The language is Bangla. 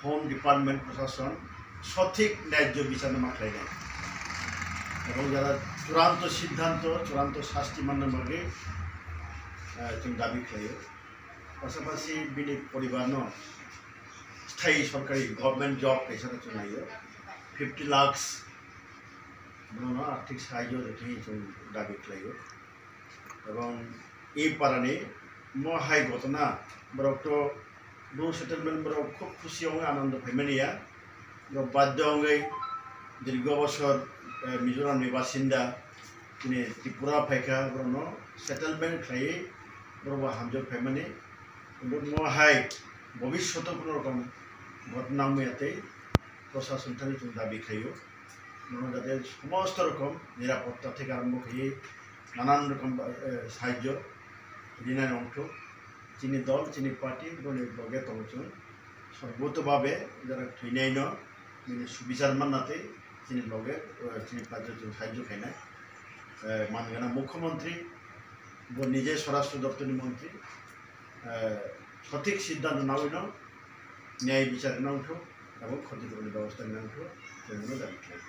হোম ডিপার্টমেন্ট প্রশাসন সঠিক ন্যায্য বিচার খাইনায় এবং যারা চূড়ান্ত সিদ্ধান্ত চূড়ান্ত শাস্তি মান্য মাগে जों दाबी खालायो पासापासि बिनि परिबारनो स्थायी सरकारी गभर्नमेंट जॉब पेशानो जों नायो 50 लाख ब्रनो आर्थिक साहाय्य रेथि जों दाबी खालायो এবং এই পারানি মহাই ঘটনা বরকটো নো সেটেলমেন্ট বরক খুব খুশি হয়ে আনন্দ ফেমেনিয়া বাধ্য হয়ে দীর্ঘ বছর মিজোরামনি বাসিন্দা তিনি ত্রিপুরা ফাইকা ব্রনো সেটেলমেন্ট খাই বরবা হামজো ফেমেনি কিন্তু মহাই ভবিষ্যতে কোনো রকম ঘটনা মেয়াতে প্রশাসন থেকে जों দাবি খাইও যাতে সমস্ত রকম নিরাপত্তা থেকে আরম্ভ করে নানান রকম সাহায্য ঋণের অংশ চিনি দল চিনি পার্টি লগে তংচুন সর্বতভাবে যারা থৈনাই সুবিচার মাননাতে চিনি লগে চিনি পার্টি সাহায্য খাইনায় মানগানা মুখ্যমন্ত্রী নিজে স্বরাষ্ট্র দপ্তরের মন্ত্রী সঠিক সিদ্ধান্ত নাও ন্যায় বিচার নাও এবং ক্ষতিপূরণের ব্যবস্থা নেওয়া দাবি খাই।